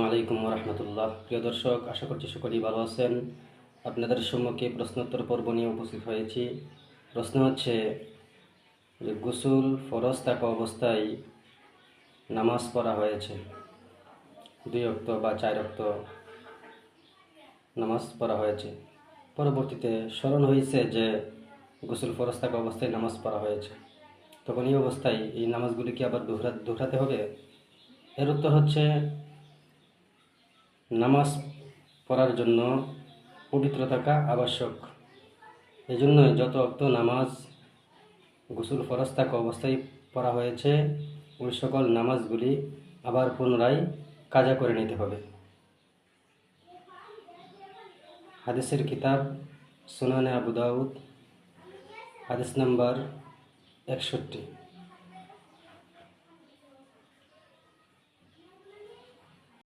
আলাইকুম রহমতুল্লাহ। প্রিয় দর্শক, আশা করছি সকলেই ভালো আছেন। আপনাদের সম্মুখে প্রশ্নোত্তর পর্ব নিয়ে উপস্থিত হয়েছি। প্রশ্ন হচ্ছে যে গোসল ফরজ থাকা অবস্থায় নামাজ পড়া হয়েছে, 2 ওয়াক্ত বা 4 ওয়াক্ত নামাজ পড়া হয়েছে, পরবর্তীতে স্মরণ হয়েছে যে গোসল ফরজ থাকা অবস্থায় নামাজ পড়া হয়েছে, তখন এই অবস্থায় এই নামাজগুলি কি আবার দোহরাতে হবে? এর উত্তর হচ্ছে, নামাজ পড়ার জন্য পবিত্র থাকা আবশ্যক। এই জন্যই যত ওয়াক্ত নামাজ গোসল ফরজ থাকা অবস্থায় পড়া হয়েছে, ওই সকল নামাজগুলি আবার পুনরায় কাজা করে নিতে হবে। হাদিসের কিতাব সুনানে আবু দাউদ, হাদিস নাম্বার 61।